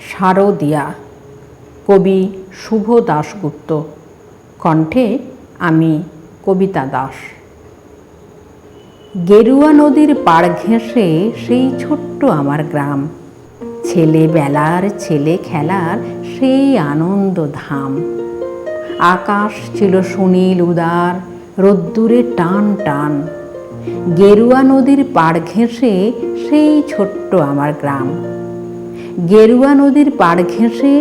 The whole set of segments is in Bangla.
শারদিয়া, কবি শুভ দাশগুপ্ত, কণ্ঠে আমি কবিতা দাস। গেরুয়া নদীর পাড় ঘেঁষে সেই ছোট্ট আমার গ্রাম, ছেলেবেলার ছেলে খেলার সেই আনন্দ ধাম। আকাশ ছিল সুনীল উদার, রোদ্দুরে টান টান। গেরুয়া নদীর পাড় ঘেঁষে সেই ছোট্ট আমার গ্রাম। গেরুয়া নদীর পাড় ঘেঁষে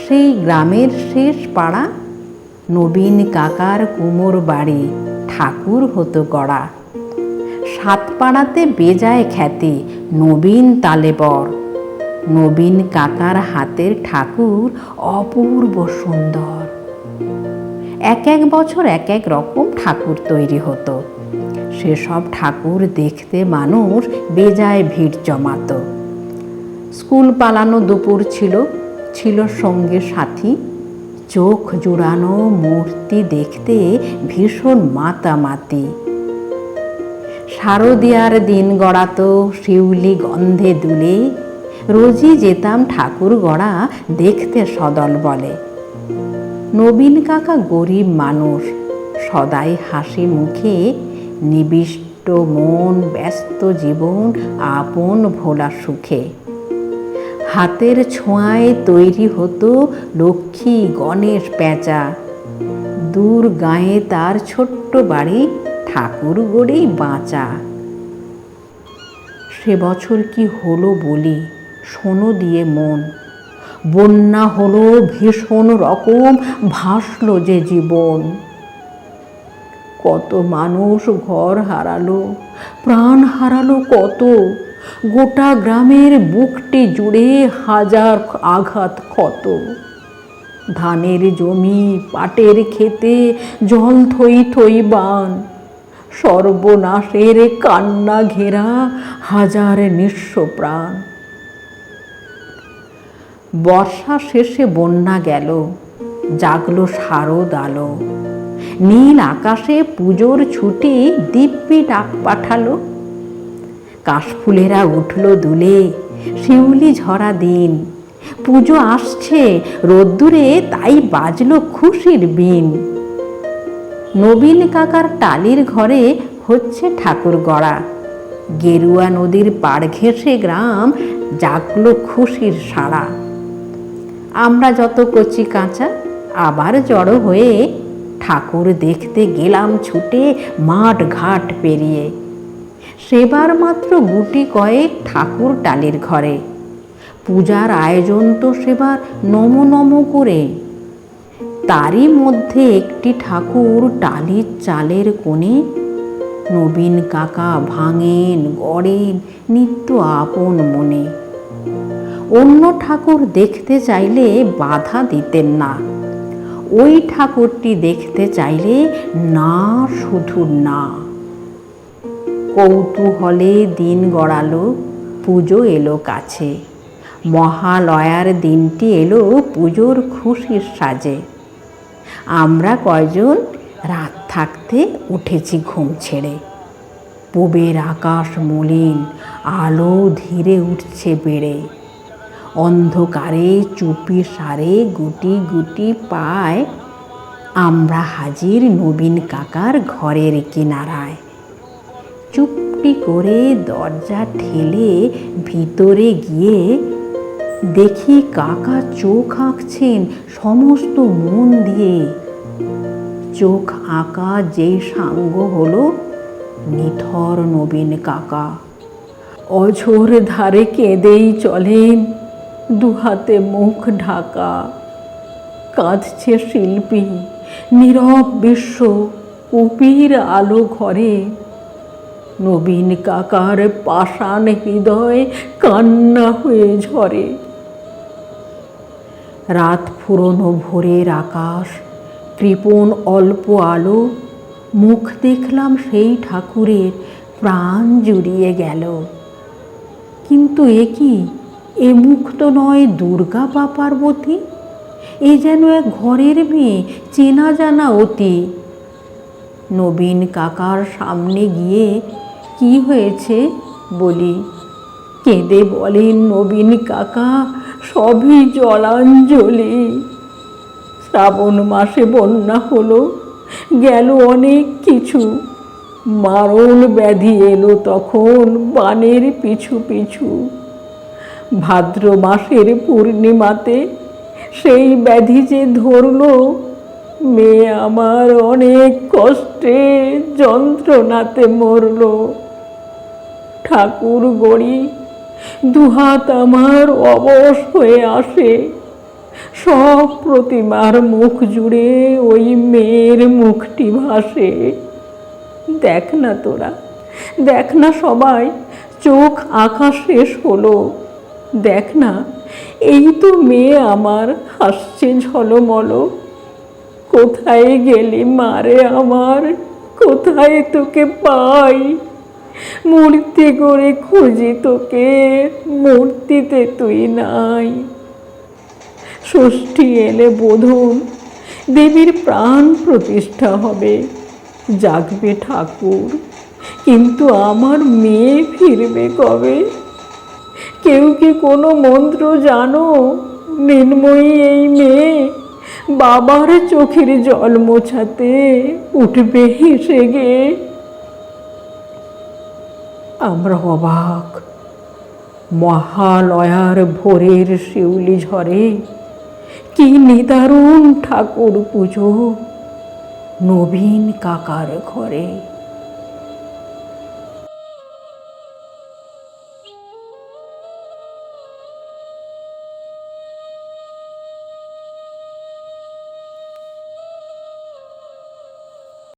সেই গ্রামের শেষ পাড়া, নবীন কাকার কুমোর বাড়ি ঠাকুর হতো গড়া। সাতপাড়াতে বেজায় খ্যাতি নবীন তালেবর, নবীন কাকার হাতের ঠাকুর অপূর্ব সুন্দর। এক এক বছর এক এক রকম ঠাকুর তৈরি হতো, সেসব ঠাকুর দেখতে মানুষ বেজায় ভিড় জমাতো। স্কুল পালানো দুপুর ছিল সঙ্গে সাথী, চোখ জুড়ানো মূর্তি দেখতে ভীষণ মাতামাতি। শারদিয়ার দিন গড়াতো শিউলি গন্ধে দুলে, রোজই যেতাম ঠাকুর গড়া দেখতে সদল বলে। নবীন কাকা গরিব মানুষ, সদাই হাসি মুখে, নিবিষ্ট মন, ব্যস্ত জীবন, আপন ভোলা সুখে। হাতের ছোঁয়ায় তৈরি হতো লক্ষ্মী গণেশ পেঁচা, দূর গাঁয়ে তার ছোট্ট বাড়ি ঠাকুর গড়েই বাঁচা। সে বছর কি হলো বলি, শোনো দিয়ে মন। বন্যা হলো ভীষণ রকম, ভাসলো যে জীবন। কত মানুষ ঘর হারালো, প্রাণ হারালো কত। গোটা গ্রামের বুকটি জুড়ে হাজার আঘাত ক্ষত। ধানের জমি, পাটের ক্ষেতে জল থই থই বান, সর্বনাশের কান্না ঘেরা হাজার নিঃস্ব প্রাণ। বর্ষা শেষে বন্যা গেল, জাগলো শারদ আলো। নীল আকাশে পুজোর ছুটি দিব্যি ডাক পাঠালো। কাশফুলেরা উঠল দুলে, শিউলি ঝরা দিন। পুজো আসছে রোদ্দুরে, তাই বাজলো খুশির বিন। নবীন কাকার টালির ঘরে হচ্ছে ঠাকুর গড়া। গেরুয়া নদীর পাড় ঘেঁষে গ্রাম জাগলো খুশির সাড়া। আমরা যত কচি কাঁচা আবার জড়ো হয়ে ঠাকুর দেখতে গেলাম ছুটে মাঠ ঘাট পেরিয়ে। সেবার মাত্র গুটি কয়েক ঠাকুর টালির ঘরে, পূজার আয়োজন তো সেবার নমো নমো করে। তারই মধ্যে একটি ঠাকুর টালির চালের কোণে, নবীন কাকা ভাঙেন গড়েন নিত্য আপন মনে। অন্য ঠাকুর দেখতে চাইলে বাধা দিতেন না, ওই ঠাকুরটি দেখতে চাইলে না, শুধু না। কৌতূহলে দিন গড়ালো, পুজো এলো কাছে। মহালয়ার দিনটি এলো পুজোর খুশির সাজে। আমরা কয়জন রাত থাকতে উঠেছি ঘুম ছেড়ে। পূবের আকাশ মলিন, আলো ধীরে উঠছে বেড়ে। অন্ধকারে চুপি সারে গুটি গুটি পায় আমরা হাজির নবীন কাকার ঘরের কিনারায়। চুপটি করে দরজা ঠেলে ভিতরে গিয়ে দেখি কাকা চোখ আঁকছেন সমস্ত মন দিয়ে। চোখ আঁকা যেই সাঙ্গ হলো, নিথর নবীন কাকা অঝোর ধারে কেঁদেই চলেন, দুহাতে মুখ ঢাকা। কাঁদছে শিল্পী, নীরব বিশ্ব, কুপির আলো ঘরে। নবীন কাকার পাষাণ হৃদয় কান্না হয়ে ঝরে। রাত ফুরোনো ভোরের আকাশ, কৃপণ অল্প আলো। মুখ দেখলাম সেই ঠাকুরের, প্রাণ জুড়িয়ে গেল। কিন্তু এ কি, এ মুখ তো নয় দুর্গা বা পার্বতী, এ যেন এক ঘরের মেয়ে, চেনা জানা অতি। নবীন কাকার সামনে গিয়ে কি হয়েছে বলি। কেঁদে বলেন নবীন কাকা, সবই জলাঞ্জলি। শ্রাবণ মাসে বন্যা হলো, গেল অনেক কিছু। মারণ ব্যাধি এলো তখন বানের পিছু পিছু। ভাদ্র মাসের পূর্ণিমাতে সেই ব্যাধি যে ধরলো, মেয়ে আমার অনেক কষ্টে যন্ত্রণাতে মরল। ঠাকুর গড়ি, দুহাত আমার অবশ হয়ে আসে। সব প্রতিমার মুখ জুড়ে ওই মেয়ের মুখটি ভাসে। দেখ না তোরা, দেখ না সবাই, চোখ আঁকা শেষ হলো। দেখ না, এই তো মেয়ে আমার হাসছে ঝলমল। কোথায় গেলি মারে আমার, কোথায় তোকে পাই? মূর্তি করে খুঁজি তোকে, মূর্তিতে তুই নাই। ষষ্ঠী এলে বোধন, দেবীর প্রাণ প্রতিষ্ঠা হবে, জাগবে ঠাকুর। কিন্তু আমার মেয়ে ফিরবে কবে? কেউ কি কোনো মন্ত্র জানো? মৃন্ময়ী এই মেয়ে বাবার চোখের জল মোছাতে উঠবে হেসে গে। আমরা অবাক। মহালয়ার ভোরের শিউলি ঝরে কি নিদারুণ ঠাকুর পুজো নবীন কাকার ঘরে।